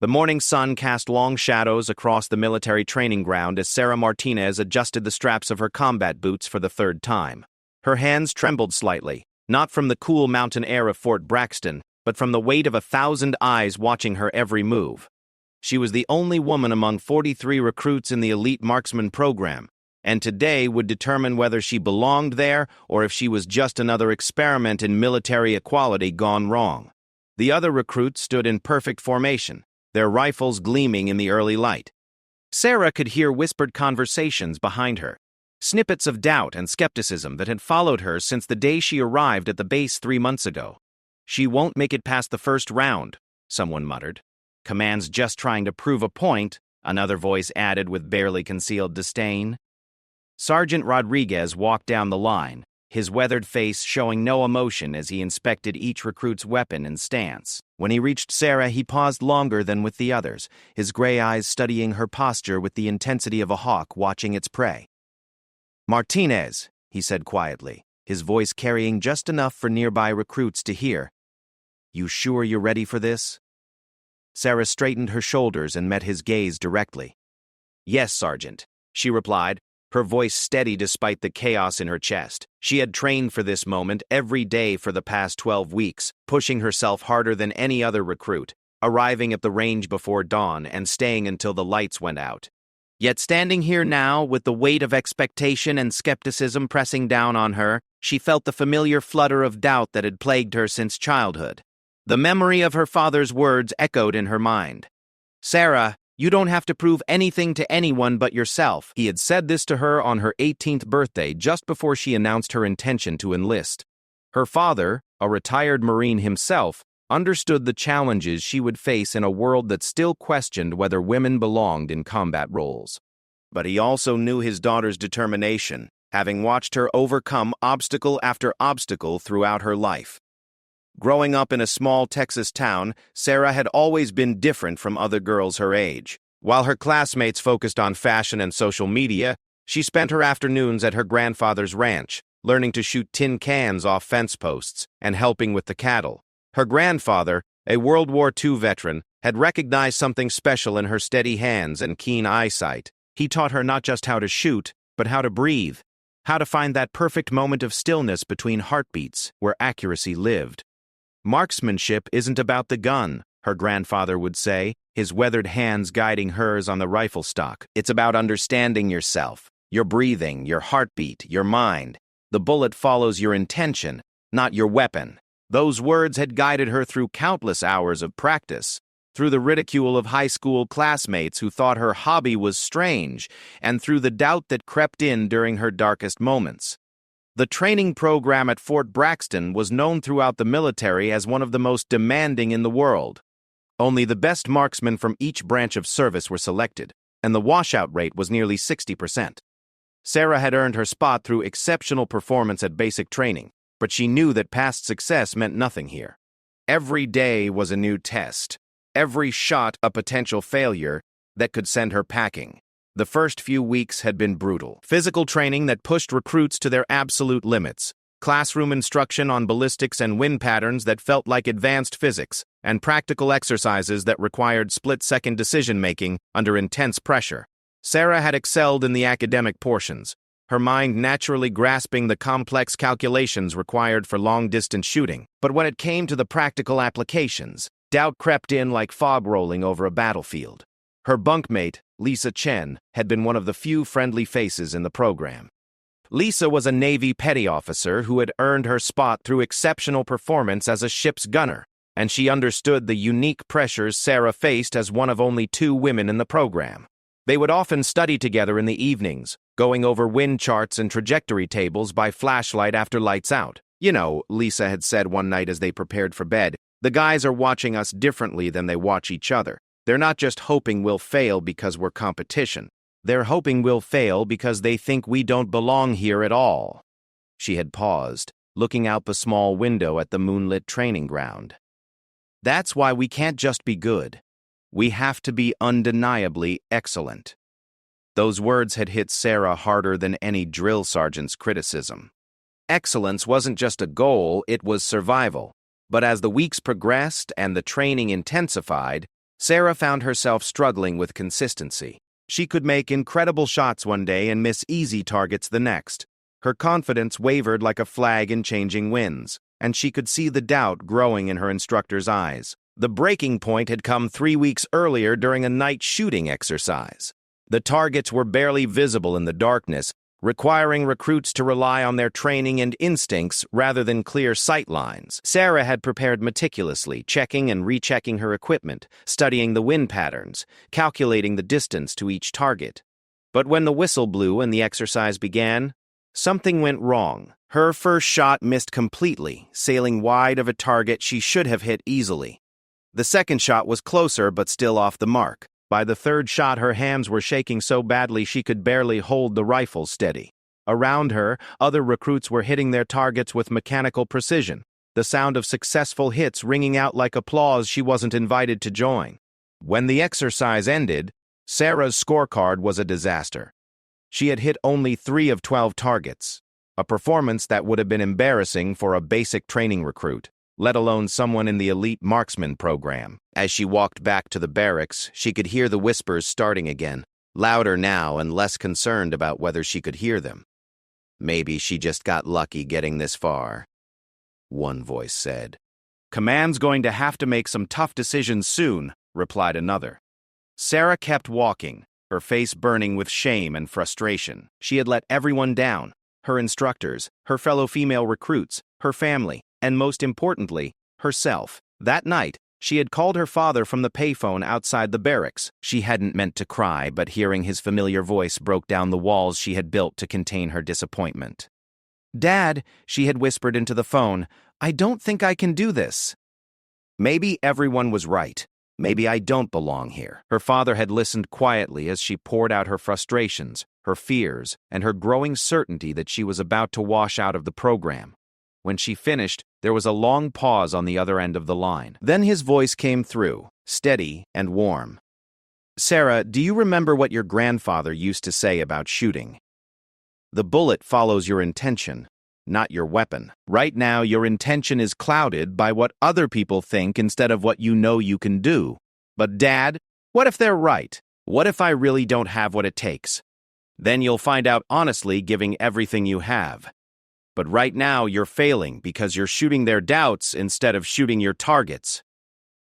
The morning sun cast long shadows across the military training ground as Sarah Martinez adjusted the straps of her combat boots for the third time. Her hands trembled slightly, not from the cool mountain air of Fort Braxton, but from the weight of 1,000 eyes watching her every move. She was the only woman among 43 recruits in the elite marksman program, and today would determine whether she belonged there or if she was just another experiment in military equality gone wrong. The other recruits stood in perfect formation, their rifles gleaming in the early light. Sarah could hear whispered conversations behind her, snippets of doubt and skepticism that had followed her since the day she arrived at the base 3 months ago. "She won't make it past the first round," someone muttered. "Command's just trying to prove a point," another voice added with barely concealed disdain. Sergeant Rodriguez walked down the line, his weathered face showing no emotion as he inspected each recruit's weapon and stance. When he reached Sarah, he paused longer than with the others, his gray eyes studying her posture with the intensity of a hawk watching its prey. "Martinez," he said quietly, his voice carrying just enough for nearby recruits to hear. "You sure you're ready for this?" Sarah straightened her shoulders and met his gaze directly. "Yes, Sergeant," she replied, her voice steady despite the chaos in her chest. She had trained for this moment every day for the past 12 weeks, pushing herself harder than any other recruit, arriving at the range before dawn and staying until the lights went out. Yet standing here now, with the weight of expectation and skepticism pressing down on her, she felt the familiar flutter of doubt that had plagued her since childhood. The memory of her father's words echoed in her mind. "Sarah, you don't have to prove anything to anyone but yourself." He had said this to her on her 18th birthday, just before she announced her intention to enlist. Her father, a retired Marine himself, understood the challenges she would face in a world that still questioned whether women belonged in combat roles. But he also knew his daughter's determination, having watched her overcome obstacle after obstacle throughout her life. Growing up in a small Texas town, Sarah had always been different from other girls her age. While her classmates focused on fashion and social media, she spent her afternoons at her grandfather's ranch, learning to shoot tin cans off fence posts and helping with the cattle. Her grandfather, a World War II veteran, had recognized something special in her steady hands and keen eyesight. He taught her not just how to shoot, but how to breathe, how to find that perfect moment of stillness between heartbeats where accuracy lived. "Marksmanship isn't about the gun," her grandfather would say, his weathered hands guiding hers on the rifle stock. "It's about understanding yourself, your breathing, your heartbeat, your mind. The bullet follows your intention, not your weapon." Those words had guided her through countless hours of practice, through the ridicule of high school classmates who thought her hobby was strange, and through the doubt that crept in during her darkest moments. The training program at Fort Braxton was known throughout the military as one of the most demanding in the world. Only the best marksmen from each branch of service were selected, and the washout rate was nearly 60%. Sarah had earned her spot through exceptional performance at basic training, but she knew that past success meant nothing here. Every day was a new test, every shot a potential failure that could send her packing. The first few weeks had been brutal. Physical training that pushed recruits to their absolute limits, classroom instruction on ballistics and wind patterns that felt like advanced physics, and practical exercises that required split-second decision-making under intense pressure. Sarah had excelled in the academic portions, her mind naturally grasping the complex calculations required for long-distance shooting. But when it came to the practical applications, doubt crept in like fog rolling over a battlefield. Her bunkmate, Lisa Chen, had been one of the few friendly faces in the program. Lisa was a Navy petty officer who had earned her spot through exceptional performance as a ship's gunner, and she understood the unique pressures Sarah faced as one of only 2 women in the program. They would often study together in the evenings, going over wind charts and trajectory tables by flashlight after lights out. "You know," Lisa had said one night as they prepared for bed, "the guys are watching us differently than they watch each other. They're not just hoping we'll fail because we're competition. They're hoping we'll fail because they think we don't belong here at all." She had paused, looking out the small window at the moonlit training ground. "That's why we can't just be good. We have to be undeniably excellent." Those words had hit Sarah harder than any drill sergeant's criticism. Excellence wasn't just a goal, it was survival. But as the weeks progressed and the training intensified, Sarah found herself struggling with consistency. She could make incredible shots one day and miss easy targets the next. Her confidence wavered like a flag in changing winds, and she could see the doubt growing in her instructor's eyes. The breaking point had come 3 weeks earlier during a night shooting exercise. The targets were barely visible in the darkness, requiring recruits to rely on their training and instincts rather than clear sight lines. Sarah had prepared meticulously, checking and rechecking her equipment, studying the wind patterns, calculating the distance to each target. But when the whistle blew and the exercise began, something went wrong. Her first shot missed completely, sailing wide of a target she should have hit easily. The second shot was closer but still off the mark. By the third shot, her hands were shaking so badly she could barely hold the rifle steady. Around her, other recruits were hitting their targets with mechanical precision, the sound of successful hits ringing out like applause she wasn't invited to join. When the exercise ended, Sarah's scorecard was a disaster. She had hit only 3 of 12 targets, a performance that would have been embarrassing for a basic training recruit, let alone someone in the elite marksman program. As she walked back to the barracks, she could hear the whispers starting again, louder now and less concerned about whether she could hear them. Maybe she just got lucky getting this far, one voice said. Command's going to have to make some tough decisions soon, replied another. Sarah kept walking, her face burning with shame and frustration. She had let everyone down, her instructors, her fellow female recruits, her family, and most importantly, herself. That night, she had called her father from the payphone outside the barracks. She hadn't meant to cry, but hearing his familiar voice broke down the walls she had built to contain her disappointment. "Dad," she had whispered into the phone, "I don't think I can do this." Maybe everyone was right. Maybe I don't belong here. Her father had listened quietly as she poured out her frustrations, her fears, and her growing certainty that she was about to wash out of the program. When she finished, there was a long pause on the other end of the line. Then his voice came through, steady and warm. "Sarah, do you remember what your grandfather used to say about shooting? The bullet follows your intention, not your weapon. Right now, your intention is clouded by what other people think instead of what you know you can do. But Dad, what if they're right? What if I really don't have what it takes? Then you'll find out honestly giving everything you have. But right now, you're failing because you're shooting their doubts instead of shooting your targets.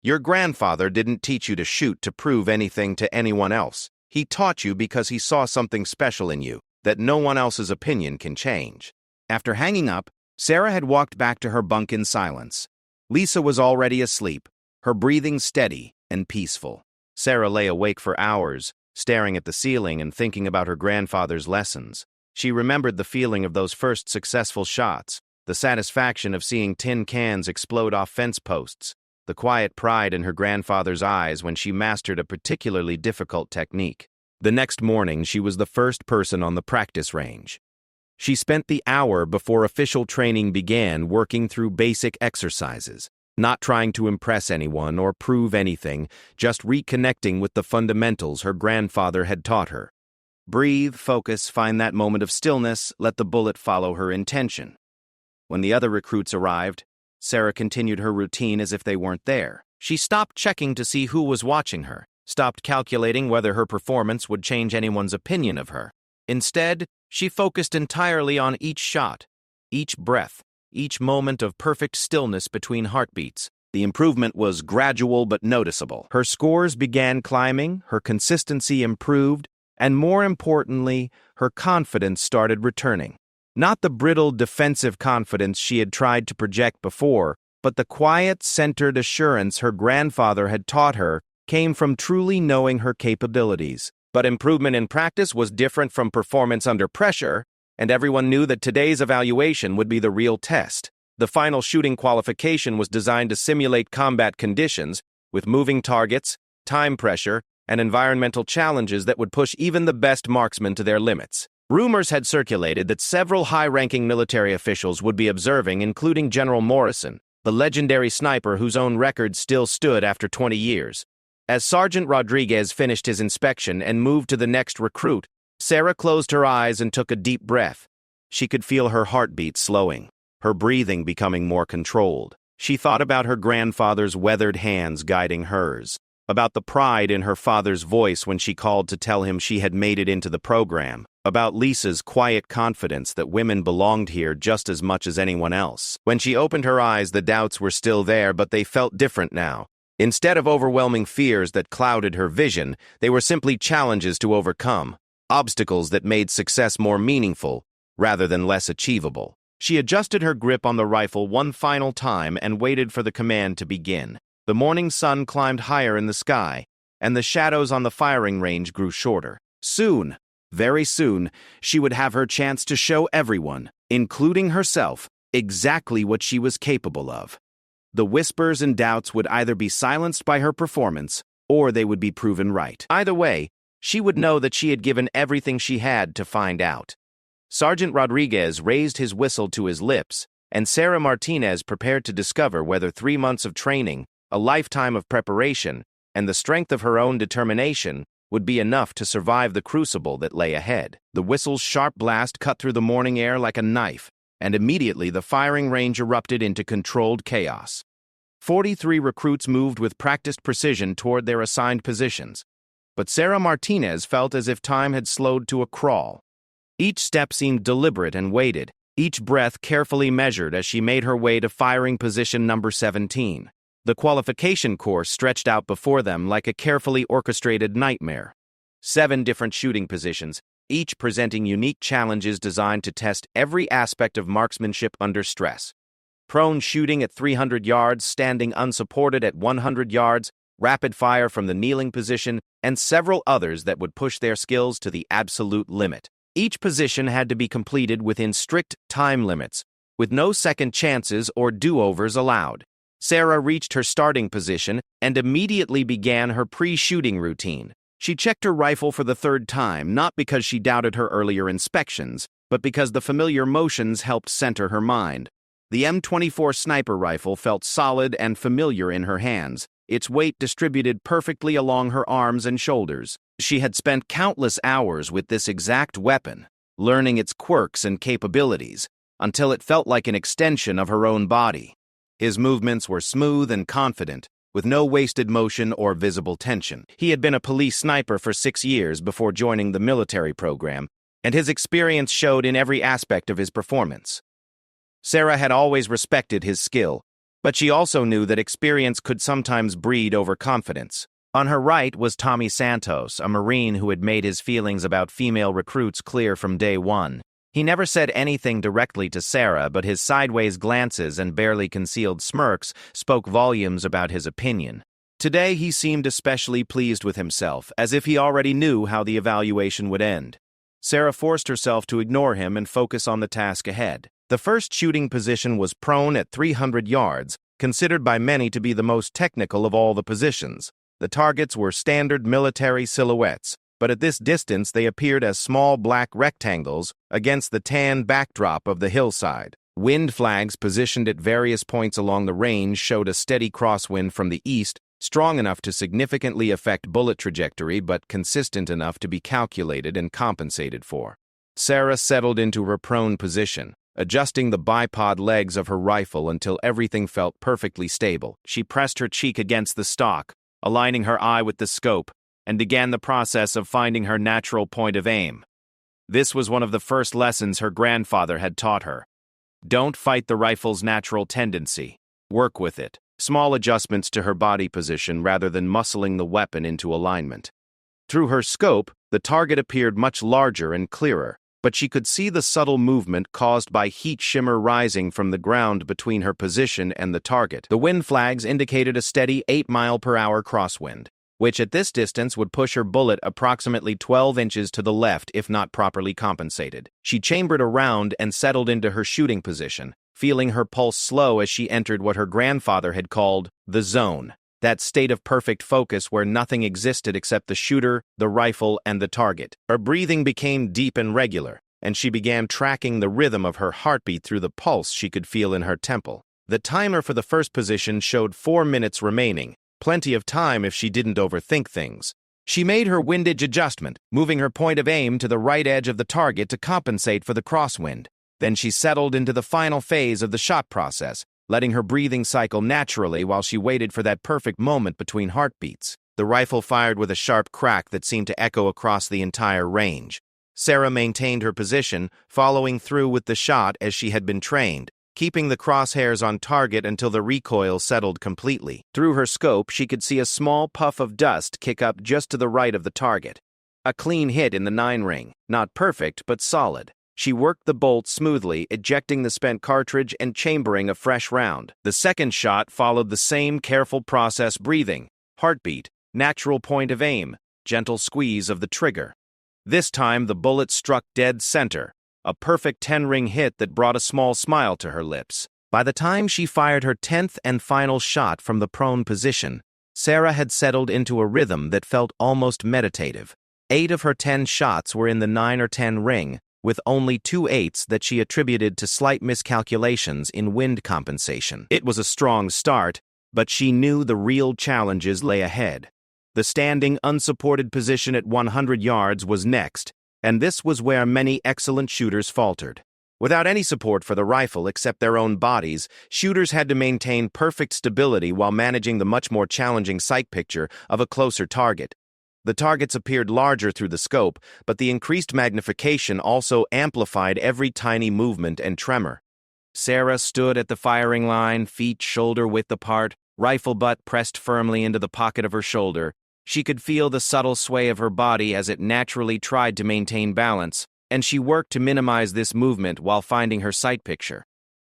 Your grandfather didn't teach you to shoot to prove anything to anyone else. He taught you because he saw something special in you that no one else's opinion can change." After hanging up, Sarah had walked back to her bunk in silence. Lisa was already asleep, her breathing steady and peaceful. Sarah lay awake for hours, staring at the ceiling and thinking about her grandfather's lessons. She remembered the feeling of those first successful shots, the satisfaction of seeing tin cans explode off fence posts, the quiet pride in her grandfather's eyes when she mastered a particularly difficult technique. The next morning, she was the first person on the practice range. She spent the hour before official training began working through basic exercises, not trying to impress anyone or prove anything, just reconnecting with the fundamentals her grandfather had taught her. Breathe, focus, find that moment of stillness, let the bullet follow her intention. When the other recruits arrived, Sarah continued her routine as if they weren't there. She stopped checking to see who was watching her, stopped calculating whether her performance would change anyone's opinion of her. Instead, she focused entirely on each shot, each breath, each moment of perfect stillness between heartbeats. The improvement was gradual but noticeable. Her scores began climbing, her consistency improved, and more importantly, her confidence started returning. Not the brittle, defensive confidence she had tried to project before, but the quiet, centered assurance her grandfather had taught her came from truly knowing her capabilities. But improvement in practice was different from performance under pressure, and everyone knew that today's evaluation would be the real test. The final shooting qualification was designed to simulate combat conditions, with moving targets, time pressure, and environmental challenges that would push even the best marksmen to their limits. Rumors had circulated that several high-ranking military officials would be observing, including General Morrison, the legendary sniper whose own record still stood after 20 years. As Sergeant Rodriguez finished his inspection and moved to the next recruit, Sarah closed her eyes and took a deep breath. She could feel her heartbeat slowing, her breathing becoming more controlled. She thought about her grandfather's weathered hands guiding hers, about the pride in her father's voice when she called to tell him she had made it into the program, about Lisa's quiet confidence that women belonged here just as much as anyone else. When she opened her eyes, the doubts were still there, but they felt different now. Instead of overwhelming fears that clouded her vision, they were simply challenges to overcome, obstacles that made success more meaningful rather than less achievable. She adjusted her grip on the rifle one final time and waited for the command to begin. The morning sun climbed higher in the sky, and the shadows on the firing range grew shorter. Soon, very soon, she would have her chance to show everyone, including herself, exactly what she was capable of. The whispers and doubts would either be silenced by her performance, or they would be proven right. Either way, she would know that she had given everything she had to find out. Sergeant Rodriguez raised his whistle to his lips, and Sarah Martinez prepared to discover whether 3 months of training, a lifetime of preparation, and the strength of her own determination would be enough to survive the crucible that lay ahead. The whistle's sharp blast cut through the morning air like a knife, and immediately the firing range erupted into controlled chaos. 43 recruits moved with practiced precision toward their assigned positions, but Sarah Martinez felt as if time had slowed to a crawl. Each step seemed deliberate and weighted, each breath carefully measured as she made her way to firing position number 17. The qualification course stretched out before them like a carefully orchestrated nightmare. 7 different shooting positions, each presenting unique challenges designed to test every aspect of marksmanship under stress. Prone shooting at 300 yards, standing unsupported at 100 yards, rapid fire from the kneeling position, and several others that would push their skills to the absolute limit. Each position had to be completed within strict time limits, with no second chances or do-overs allowed. Sarah reached her starting position and immediately began her pre-shooting routine. She checked her rifle for the 3rd time, not because she doubted her earlier inspections, but because the familiar motions helped center her mind. The M24 sniper rifle felt solid and familiar in her hands, its weight distributed perfectly along her arms and shoulders. She had spent countless hours with this exact weapon, learning its quirks and capabilities, until it felt like an extension of her own body. His movements were smooth and confident, with no wasted motion or visible tension. He had been a police sniper for 6 years before joining the military program, and his experience showed in every aspect of his performance. Sarah had always respected his skill, but she also knew that experience could sometimes breed overconfidence. On her right was Tommy Santos, a Marine who had made his feelings about female recruits clear from day one. He never said anything directly to Sarah, but his sideways glances and barely concealed smirks spoke volumes about his opinion. Today he seemed especially pleased with himself, as if he already knew how the evaluation would end. Sarah forced herself to ignore him and focus on the task ahead. The first shooting position was prone at 300 yards, considered by many to be the most technical of all the positions. The targets were standard military silhouettes, but at this distance they appeared as small black rectangles against the tan backdrop of the hillside. Wind flags positioned at various points along the range showed a steady crosswind from the east, strong enough to significantly affect bullet trajectory but consistent enough to be calculated and compensated for. Sarah settled into her prone position, adjusting the bipod legs of her rifle until everything felt perfectly stable. She pressed her cheek against the stock, aligning her eye with the scope, and began the process of finding her natural point of aim. This was one of the first lessons her grandfather had taught her. Don't fight the rifle's natural tendency. Work with it. Small adjustments to her body position rather than muscling the weapon into alignment. Through her scope, the target appeared much larger and clearer, but she could see the subtle movement caused by heat shimmer rising from the ground between her position and the target. The wind flags indicated a steady 8-mile-per-hour crosswind, which at this distance would push her bullet approximately 12 inches to the left if not properly compensated. She chambered around and settled into her shooting position, feeling her pulse slow as she entered what her grandfather had called the zone, that state of perfect focus where nothing existed except the shooter, the rifle, and the target. Her breathing became deep and regular, and she began tracking the rhythm of her heartbeat through the pulse she could feel in her temple. The timer for the first position showed 4 minutes remaining, plenty of time if she didn't overthink things. She made her windage adjustment, moving her point of aim to the right edge of the target to compensate for the crosswind. Then she settled into the final phase of the shot process, letting her breathing cycle naturally while she waited for that perfect moment between heartbeats. The rifle fired with a sharp crack that seemed to echo across the entire range. Sarah maintained her position, following through with the shot as she had been trained, keeping the crosshairs on target until the recoil settled completely. Through her scope, she could see a small puff of dust kick up just to the right of the target. A clean hit in the 9 ring, not perfect, but solid. She worked the bolt smoothly, ejecting the spent cartridge and chambering a fresh round. The second shot followed the same careful process: breathing, heartbeat, natural point of aim, gentle squeeze of the trigger. This time the bullet struck dead center, a perfect 10-ring hit that brought a small smile to her lips. By the time she fired her 10th and final shot from the prone position, Sarah had settled into a rhythm that felt almost meditative. 8 of her 10 shots were in the 9 or 10 ring, with only 2 8s that she attributed to slight miscalculations in wind compensation. It was a strong start, but she knew the real challenges lay ahead. The standing, unsupported position at 100 yards was next, and this was where many excellent shooters faltered. Without any support for the rifle except their own bodies, shooters had to maintain perfect stability while managing the much more challenging sight picture of a closer target. The targets appeared larger through the scope, but the increased magnification also amplified every tiny movement and tremor. Sarah stood at the firing line, feet shoulder-width apart, rifle butt pressed firmly into the pocket of her shoulder. She could feel the subtle sway of her body as it naturally tried to maintain balance, and she worked to minimize this movement while finding her sight picture.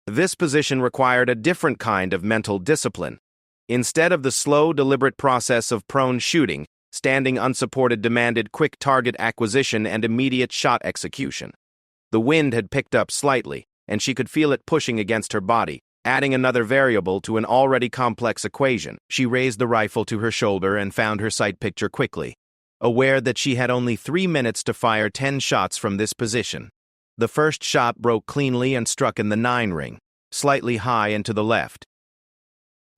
This position required a different kind of mental discipline. Instead of the slow, deliberate process of prone shooting, standing unsupported demanded quick target acquisition and immediate shot execution. The wind had picked up slightly, and she could feel it pushing against her body, adding another variable to an already complex equation. She raised the rifle to her shoulder and found her sight picture quickly, aware that she had only 3 minutes to fire 10 shots from this position. The first shot broke cleanly and struck in the 9 ring, slightly high and to the left.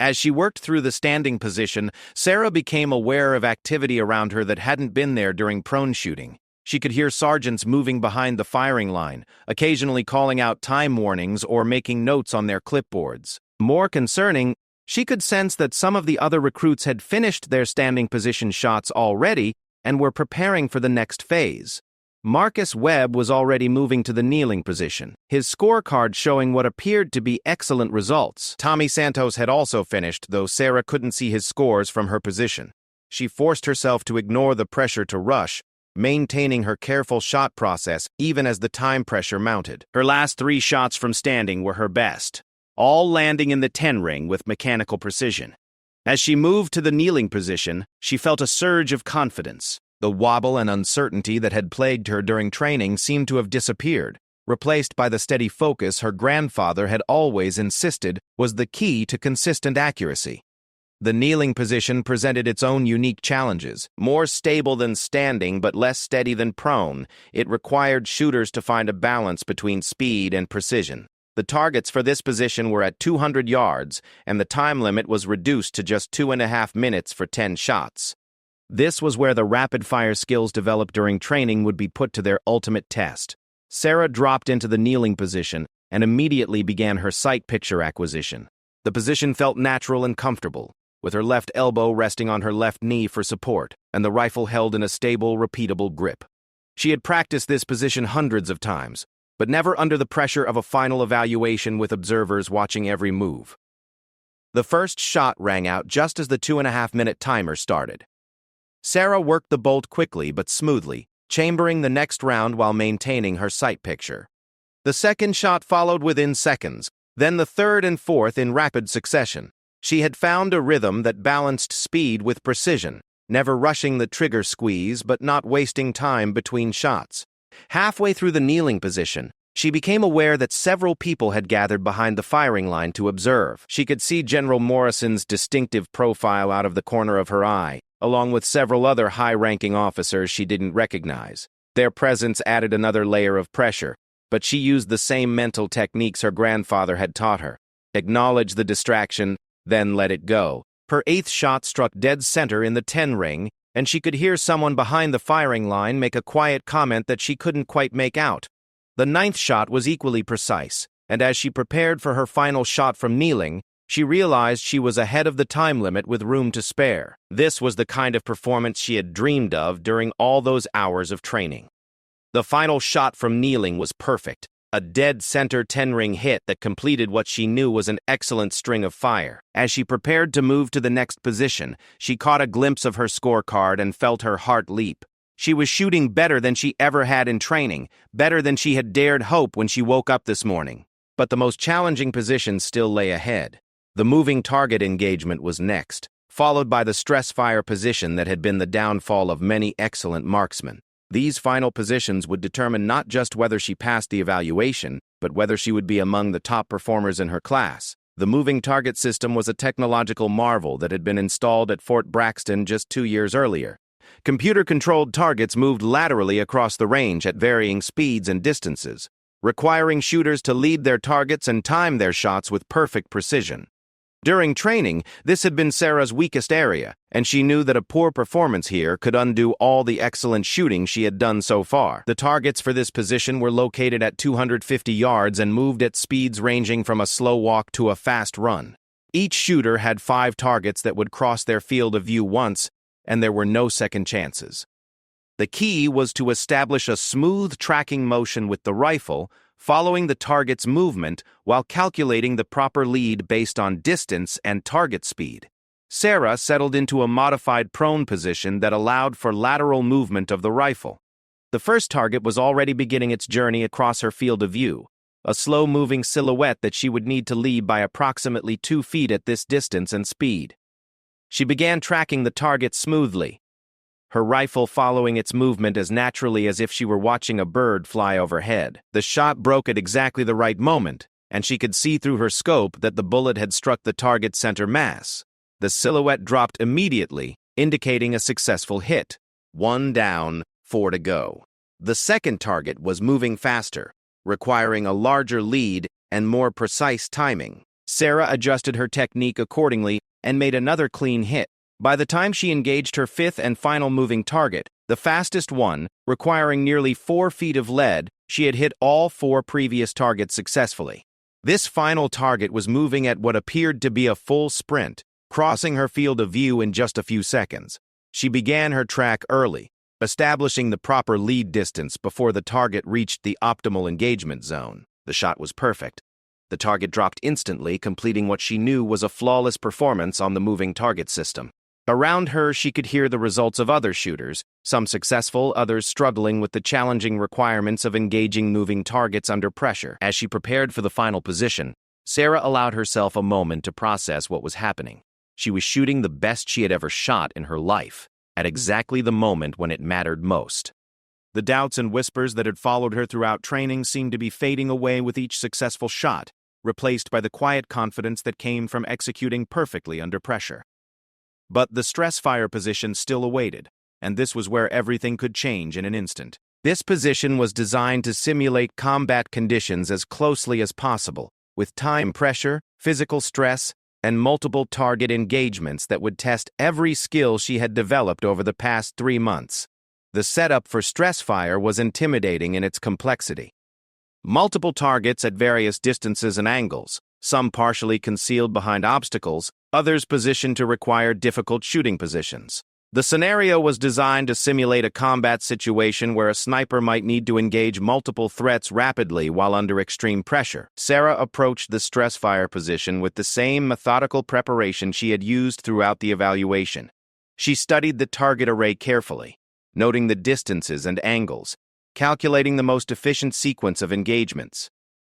As she worked through the standing position, Sarah became aware of activity around her that hadn't been there during prone shooting. She could hear sergeants moving behind the firing line, occasionally calling out time warnings or making notes on their clipboards. More concerning, she could sense that some of the other recruits had finished their standing position shots already and were preparing for the next phase. Marcus Webb was already moving to the kneeling position, his scorecard showing what appeared to be excellent results. Tommy Santos had also finished, though Sarah couldn't see his scores from her position. She forced herself to ignore the pressure to rush, maintaining her careful shot process even as the time pressure mounted. Her last 3 shots from standing were her best, all landing in the 10 ring with mechanical precision. As she moved to the kneeling position, she felt a surge of confidence. The wobble and uncertainty that had plagued her during training seemed to have disappeared, replaced by the steady focus her grandfather had always insisted was the key to consistent accuracy. The kneeling position presented its own unique challenges. More stable than standing but less steady than prone, it required shooters to find a balance between speed and precision. The targets for this position were at 200 yards, and the time limit was reduced to just 2.5 minutes for 10 shots. This was where the rapid-fire skills developed during training would be put to their ultimate test. Sarah dropped into the kneeling position and immediately began her sight picture acquisition. The position felt natural and comfortable, with her left elbow resting on her left knee for support, and the rifle held in a stable, repeatable grip. She had practiced this position hundreds of times, but never under the pressure of a final evaluation with observers watching every move. The first shot rang out just as the 2.5-minute timer started. Sarah worked the bolt quickly but smoothly, chambering the next round while maintaining her sight picture. The second shot followed within seconds, then the third and fourth in rapid succession. She had found a rhythm that balanced speed with precision, never rushing the trigger squeeze but not wasting time between shots. Halfway through the kneeling position, she became aware that several people had gathered behind the firing line to observe. She could see General Morrison's distinctive profile out of the corner of her eye, along with several other high-ranking officers she didn't recognize. Their presence added another layer of pressure, but she used the same mental techniques her grandfather had taught her. Acknowledge the distraction, then let it go. Her 8th shot struck dead center in the 10 ring, and she could hear someone behind the firing line make a quiet comment that she couldn't quite make out. The 9th shot was equally precise, and as she prepared for her final shot from kneeling, She realized she was ahead of the time limit with room to spare. This was the kind of performance she had dreamed of during all those hours of training. The final shot from kneeling was perfect, a dead-center 10-ring hit that completed what she knew was an excellent string of fire. As she prepared to move to the next position, she caught a glimpse of her scorecard and felt her heart leap. She was shooting better than she ever had in training, better than she had dared hope when she woke up this morning. But the most challenging position still lay ahead. The moving target engagement was next, followed by the stress fire position that had been the downfall of many excellent marksmen. These final positions would determine not just whether she passed the evaluation, but whether she would be among the top performers in her class. The moving target system was a technological marvel that had been installed at Fort Braxton just 2 years earlier. Computer-controlled targets moved laterally across the range at varying speeds and distances, requiring shooters to lead their targets and time their shots with perfect precision. During training, this had been Sarah's weakest area, and she knew that a poor performance here could undo all the excellent shooting she had done so far. The targets for this position were located at 250 yards and moved at speeds ranging from a slow walk to a fast run. Each shooter had 5 targets that would cross their field of view once, and there were no second chances. The key was to establish a smooth tracking motion with the rifle, following the target's movement while calculating the proper lead based on distance and target speed. Sarah settled into a modified prone position that allowed for lateral movement of the rifle. The first target was already beginning its journey across her field of view, a slow-moving silhouette that she would need to lead by approximately 2 feet at this distance and speed. She began tracking the target smoothly, her rifle following its movement as naturally as if she were watching a bird fly overhead. The shot broke at exactly the right moment, and she could see through her scope that the bullet had struck the target's center mass. The silhouette dropped immediately, indicating a successful hit. 1 down, 4 to go. The second target was moving faster, requiring a larger lead and more precise timing. Sarah adjusted her technique accordingly and made another clean hit. By the time she engaged her 5th and final moving target, the fastest one, requiring nearly 4 feet of lead, she had hit all 4 previous targets successfully. This final target was moving at what appeared to be a full sprint, crossing her field of view in just a few seconds. She began her track early, establishing the proper lead distance before the target reached the optimal engagement zone. The shot was perfect. The target dropped instantly, completing what she knew was a flawless performance on the moving target system. Around her, she could hear the results of other shooters, some successful, others struggling with the challenging requirements of engaging moving targets under pressure. As she prepared for the final position, Sarah allowed herself a moment to process what was happening. She was shooting the best she had ever shot in her life, at exactly the moment when it mattered most. The doubts and whispers that had followed her throughout training seemed to be fading away with each successful shot, replaced by the quiet confidence that came from executing perfectly under pressure. But the stress fire position still awaited, and this was where everything could change in an instant. This position was designed to simulate combat conditions as closely as possible, with time pressure, physical stress, and multiple target engagements that would test every skill she had developed over the past 3 months. The setup for stress fire was intimidating in its complexity. Multiple targets at various distances and angles, some partially concealed behind obstacles, others positioned to require difficult shooting positions. The scenario was designed to simulate a combat situation where a sniper might need to engage multiple threats rapidly while under extreme pressure. Sarah approached the stress fire position with the same methodical preparation she had used throughout the evaluation. She studied the target array carefully, noting the distances and angles, calculating the most efficient sequence of engagements.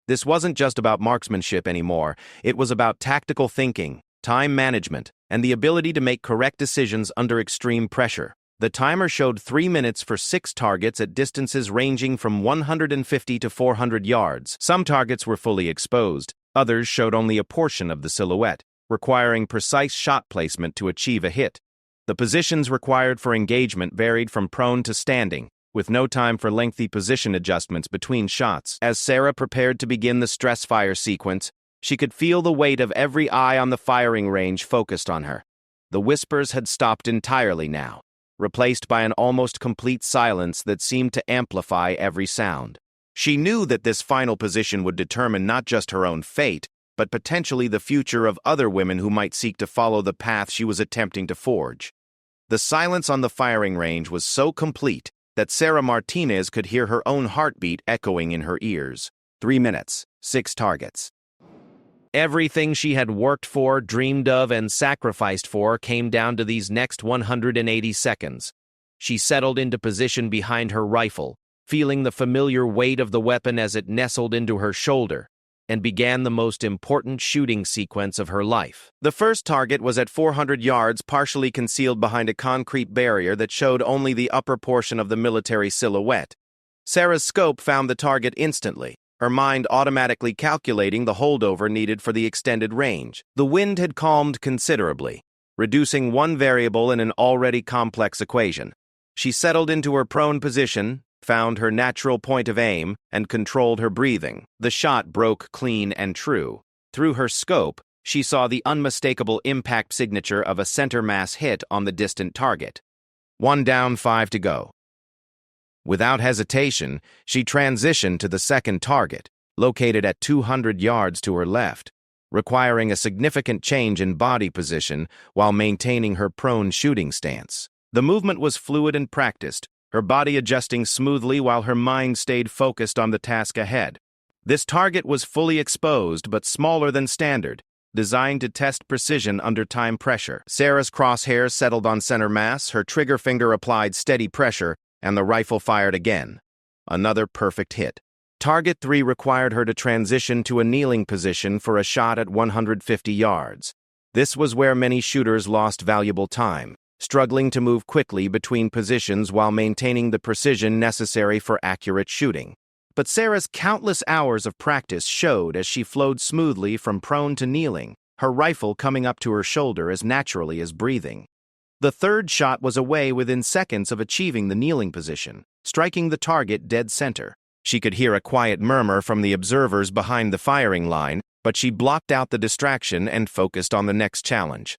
This wasn't just about marksmanship anymore, it was about tactical thinking, time management, and the ability to make correct decisions under extreme pressure. The timer showed 3 minutes for 6 targets at distances ranging from 150 to 400 yards. Some targets were fully exposed, others showed only a portion of the silhouette, requiring precise shot placement to achieve a hit. The positions required for engagement varied from prone to standing, with no time for lengthy position adjustments between shots. As Sarah prepared to begin the stress fire sequence, she could feel the weight of every eye on the firing range focused on her. The whispers had stopped entirely now, replaced by an almost complete silence that seemed to amplify every sound. She knew that this final position would determine not just her own fate, but potentially the future of other women who might seek to follow the path she was attempting to forge. The silence on the firing range was so complete that Sarah Martinez could hear her own heartbeat echoing in her ears. 3 minutes, 6 targets. Everything she had worked for, dreamed of, and sacrificed for came down to these next 180 seconds. She settled into position behind her rifle, feeling the familiar weight of the weapon as it nestled into her shoulder, and began the most important shooting sequence of her life. The first target was at 400 yards, partially concealed behind a concrete barrier that showed only the upper portion of the military silhouette. Sarah's scope found the target instantly, her mind automatically calculating the holdover needed for the extended range. The wind had calmed considerably, reducing one variable in an already complex equation. She settled into her prone position, found her natural point of aim, and controlled her breathing. The shot broke clean and true. Through her scope, she saw the unmistakable impact signature of a center mass hit on the distant target. 1 down, 5 to go. Without hesitation, she transitioned to the second target, located at 200 yards to her left, requiring a significant change in body position while maintaining her prone shooting stance. The movement was fluid and practiced, her body adjusting smoothly while her mind stayed focused on the task ahead. This target was fully exposed but smaller than standard, designed to test precision under time pressure. Sarah's crosshairs settled on center mass, her trigger finger applied steady pressure, and the rifle fired again. Another perfect hit. Target 3 required her to transition to a kneeling position for a shot at 150 yards. This was where many shooters lost valuable time, struggling to move quickly between positions while maintaining the precision necessary for accurate shooting. But Sarah's countless hours of practice showed as she flowed smoothly from prone to kneeling, her rifle coming up to her shoulder as naturally as breathing. The third shot was away within seconds of achieving the kneeling position, striking the target dead center. She could hear a quiet murmur from the observers behind the firing line, but she blocked out the distraction and focused on the next challenge.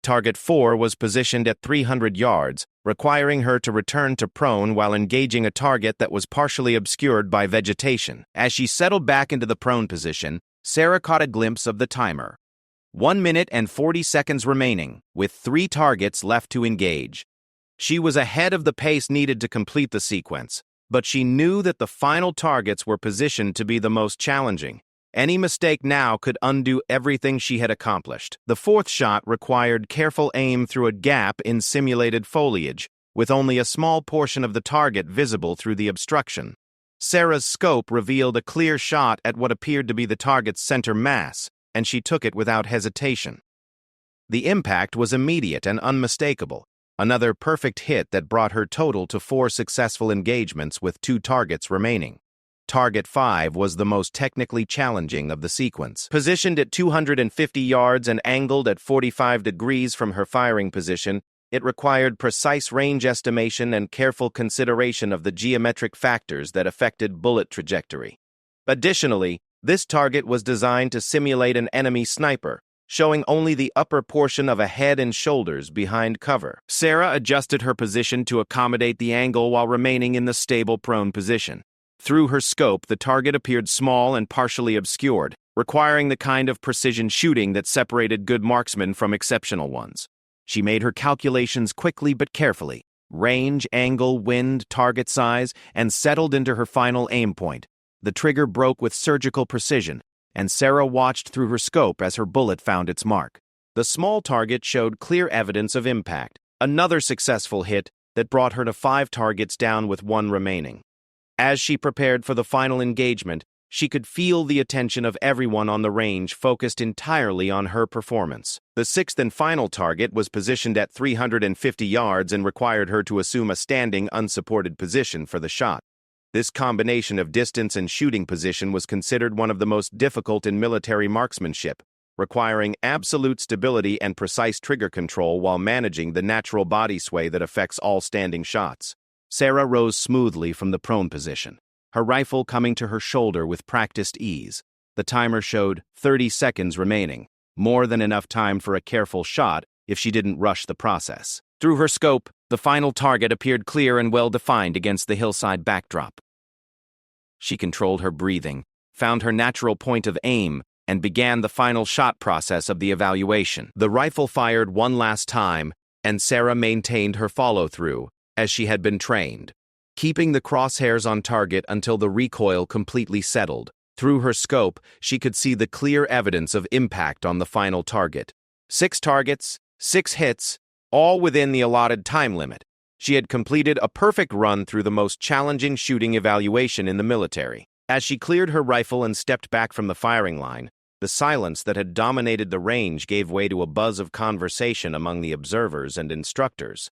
Target 4 was positioned at 300 yards, requiring her to return to prone while engaging a target that was partially obscured by vegetation. As she settled back into the prone position, Sarah caught a glimpse of the timer. 1 minute and 40 seconds remaining, with 3 targets left to engage. She was ahead of the pace needed to complete the sequence, but she knew that the final targets were positioned to be the most challenging. Any mistake now could undo everything she had accomplished. The fourth shot required careful aim through a gap in simulated foliage, with only a small portion of the target visible through the obstruction. Sarah's scope revealed a clear shot at what appeared to be the target's center mass, and she took it without hesitation. The impact was immediate and unmistakable, another perfect hit that brought her total to 4 successful engagements with 2 targets remaining. Target 5 was the most technically challenging of the sequence. Positioned at 250 yards and angled at 45 degrees from her firing position, it required precise range estimation and careful consideration of the geometric factors that affected bullet trajectory. Additionally, this target was designed to simulate an enemy sniper, showing only the upper portion of a head and shoulders behind cover. Sarah adjusted her position to accommodate the angle while remaining in the stable prone position. Through her scope, the target appeared small and partially obscured, requiring the kind of precision shooting that separated good marksmen from exceptional ones. She made her calculations quickly but carefully, range, angle, wind, target size, and settled into her final aim point. The trigger broke with surgical precision, and Sarah watched through her scope as her bullet found its mark. The small target showed clear evidence of impact, another successful hit that brought her to 5 targets down with 1 remaining. As she prepared for the final engagement, she could feel the attention of everyone on the range focused entirely on her performance. The 6th and final target was positioned at 350 yards and required her to assume a standing, unsupported position for the shot. This combination of distance and shooting position was considered one of the most difficult in military marksmanship, requiring absolute stability and precise trigger control while managing the natural body sway that affects all standing shots. Sarah rose smoothly from the prone position, her rifle coming to her shoulder with practiced ease. The timer showed 30 seconds remaining, more than enough time for a careful shot if she didn't rush the process. Through her scope, the final target appeared clear and well-defined against the hillside backdrop. She controlled her breathing, found her natural point of aim, and began the final shot process of the evaluation. The rifle fired one last time, and Sarah maintained her follow-through, as she had been trained, keeping the crosshairs on target until the recoil completely settled. Through her scope, she could see the clear evidence of impact on the final target. 6 targets, 6 hits, all within the allotted time limit. She had completed a perfect run through the most challenging shooting evaluation in the military. As she cleared her rifle and stepped back from the firing line, the silence that had dominated the range gave way to a buzz of conversation among the observers and instructors.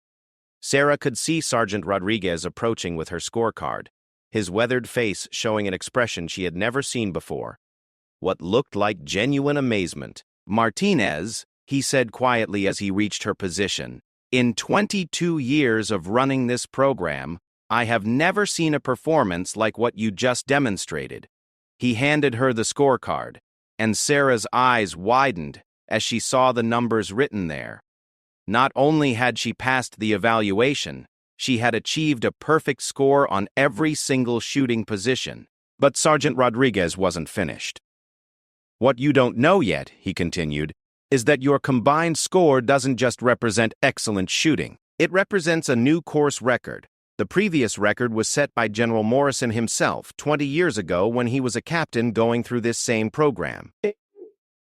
Sarah could see Sergeant Rodriguez approaching with her scorecard, his weathered face showing an expression she had never seen before. What looked like genuine amazement. "Martinez," he said quietly as he reached her position, "in 22 years of running this program, I have never seen a performance like what you just demonstrated." He handed her the scorecard, and Sarah's eyes widened as she saw the numbers written there. Not only had she passed the evaluation, she had achieved a perfect score on every single shooting position. But Sergeant Rodriguez wasn't finished. "What you don't know yet," he continued, "is that your combined score doesn't just represent excellent shooting. It represents a new course record. The previous record was set by General Morrison himself 20 years ago when he was a captain going through this same program."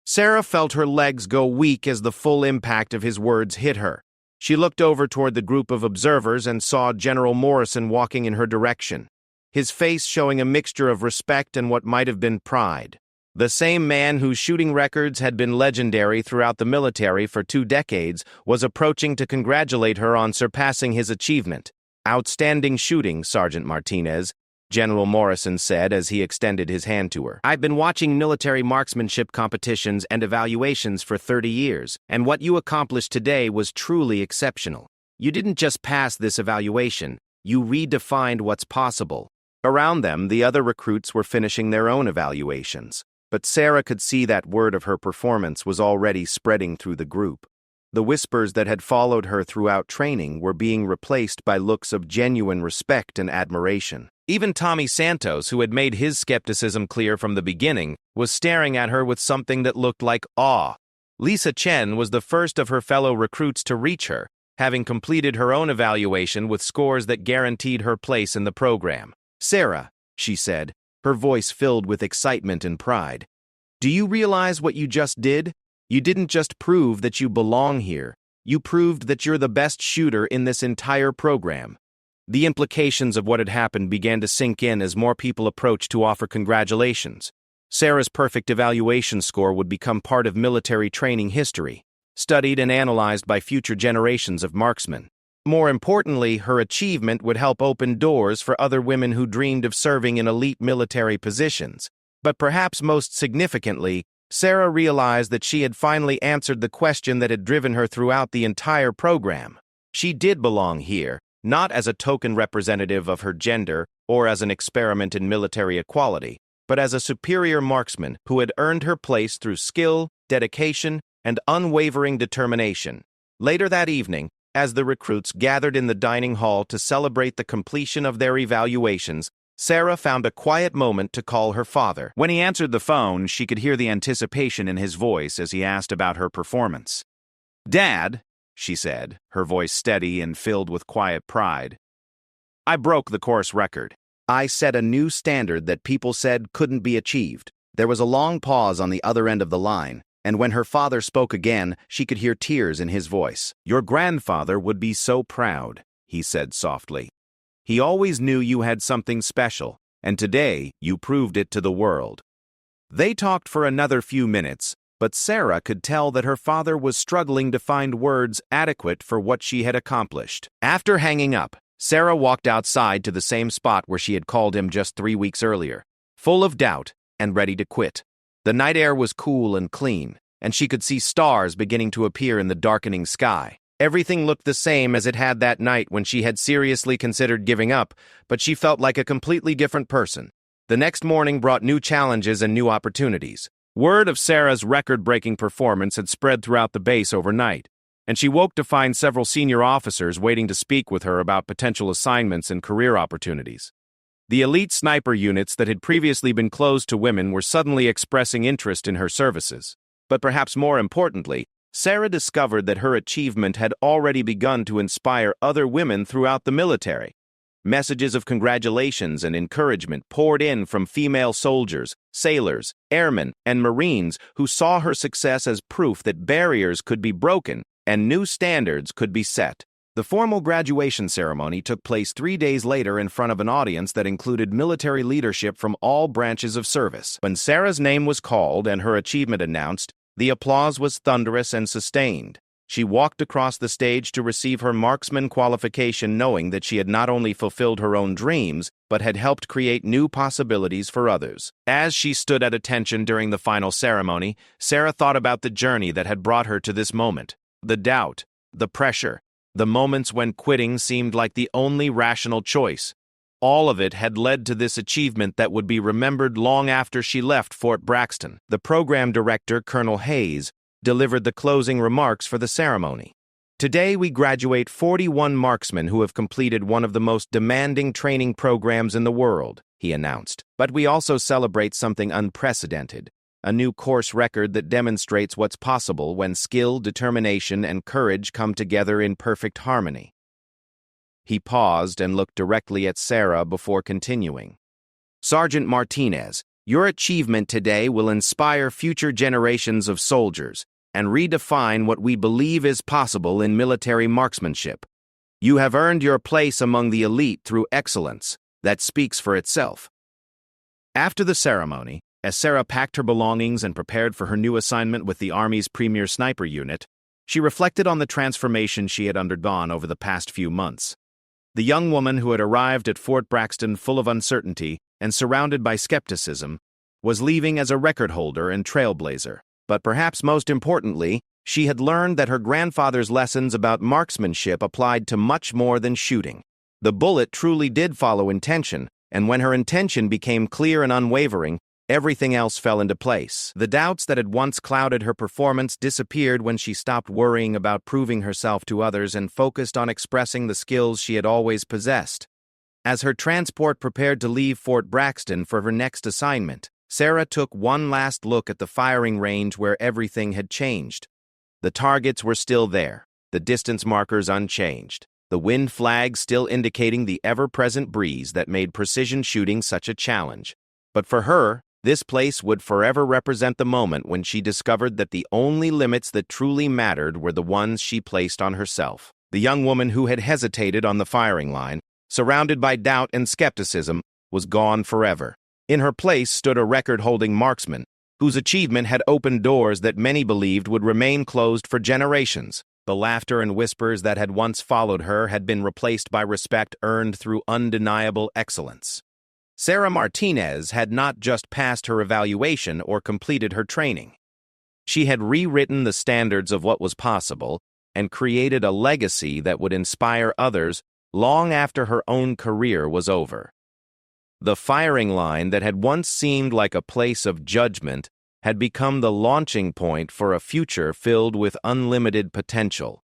Sarah felt her legs go weak as the full impact of his words hit her. She looked over toward the group of observers and saw General Morrison walking in her direction, his face showing a mixture of respect and what might have been pride. The same man whose shooting records had been legendary throughout the military for 2 decades was approaching to congratulate her on surpassing his achievement. "Outstanding shooting, Sergeant Martinez," General Morrison said as he extended his hand to her. "I've been watching military marksmanship competitions and evaluations for 30 years, and what you accomplished today was truly exceptional. You didn't just pass this evaluation, you redefined what's possible." Around them, the other recruits were finishing their own evaluations, but Sarah could see that word of her performance was already spreading through the group. The whispers that had followed her throughout training were being replaced by looks of genuine respect and admiration. Even Tommy Santos, who had made his skepticism clear from the beginning, was staring at her with something that looked like awe. Lisa Chen was the first of her fellow recruits to reach her, having completed her own evaluation with scores that guaranteed her place in the program. "Sarah," she said, her voice filled with excitement and pride, "do you realize what you just did? You didn't just prove that you belong here. You proved that you're the best shooter in this entire program." The implications of what had happened began to sink in as more people approached to offer congratulations. Sarah's perfect evaluation score would become part of military training history, studied and analyzed by future generations of marksmen. More importantly, her achievement would help open doors for other women who dreamed of serving in elite military positions. But perhaps most significantly, Sarah realized that she had finally answered the question that had driven her throughout the entire program. She did belong here, not as a token representative of her gender or as an experiment in military equality, but as a superior marksman who had earned her place through skill, dedication, and unwavering determination. Later that evening, as the recruits gathered in the dining hall to celebrate the completion of their evaluations, Sarah found a quiet moment to call her father. When he answered the phone, she could hear the anticipation in his voice as he asked about her performance. "Dad," she said, her voice steady and filled with quiet pride, "I broke the course record. I set a new standard that people said couldn't be achieved." There was a long pause on the other end of the line, and when her father spoke again, she could hear tears in his voice. "Your grandfather would be so proud," he said softly. "He always knew you had something special, and today you proved it to the world." They talked for another few minutes, but Sarah could tell that her father was struggling to find words adequate for what she had accomplished. After hanging up, Sarah walked outside to the same spot where she had called him just 3 weeks earlier, full of doubt and ready to quit. The night air was cool and clean, and she could see stars beginning to appear in the darkening sky. Everything looked the same as it had that night when she had seriously considered giving up, but she felt like a completely different person. The next morning brought new challenges and new opportunities. Word of Sarah's record-breaking performance had spread throughout the base overnight, and she woke to find several senior officers waiting to speak with her about potential assignments and career opportunities. The elite sniper units that had previously been closed to women were suddenly expressing interest in her services. But perhaps more importantly, Sarah discovered that her achievement had already begun to inspire other women throughout the military. Messages of congratulations and encouragement poured in from female soldiers, sailors, airmen, and Marines who saw her success as proof that barriers could be broken and new standards could be set. The formal graduation ceremony took place 3 days later in front of an audience that included military leadership from all branches of service. When Sarah's name was called and her achievement announced, the applause was thunderous and sustained. She walked across the stage to receive her marksman qualification, knowing that she had not only fulfilled her own dreams, but had helped create new possibilities for others. As she stood at attention during the final ceremony, Sarah thought about the journey that had brought her to this moment. The doubt, the pressure, the moments when quitting seemed like the only rational choice. All of it had led to this achievement that would be remembered long after she left Fort Braxton. The program director, Colonel Hayes, delivered the closing remarks for the ceremony. Today we graduate 41 marksmen who have completed one of the most demanding training programs in the world, he announced. But we also celebrate something unprecedented, a new course record that demonstrates what's possible when skill, determination, and courage come together in perfect harmony. He paused and looked directly at Sarah before continuing. Sergeant Martinez, your achievement today will inspire future generations of soldiers and redefine what we believe is possible in military marksmanship. You have earned your place among the elite through excellence that speaks for itself. After the ceremony, as Sarah packed her belongings and prepared for her new assignment with the Army's premier sniper unit, she reflected on the transformation she had undergone over the past few months. The young woman who had arrived at Fort Braxton full of uncertainty and surrounded by skepticism was leaving as a record holder and trailblazer. But perhaps most importantly, she had learned that her grandfather's lessons about marksmanship applied to much more than shooting. The bullet truly did follow intention, and when her intention became clear and unwavering, everything else fell into place. The doubts that had once clouded her performance disappeared when she stopped worrying about proving herself to others and focused on expressing the skills she had always possessed. As her transport prepared to leave Fort Braxton for her next assignment, Sarah took one last look at the firing range where everything had changed. The targets were still there, the distance markers unchanged, the wind flag still indicating the ever-present breeze that made precision shooting such a challenge. But for her, this place would forever represent the moment when she discovered that the only limits that truly mattered were the ones she placed on herself. The young woman who had hesitated on the firing line, surrounded by doubt and skepticism, was gone forever. In her place stood a record-holding marksman, whose achievement had opened doors that many believed would remain closed for generations. The laughter and whispers that had once followed her had been replaced by respect earned through undeniable excellence. Sarah Martinez had not just passed her evaluation or completed her training. She had rewritten the standards of what was possible and created a legacy that would inspire others long after her own career was over. The firing line that had once seemed like a place of judgment had become the launching point for a future filled with unlimited potential.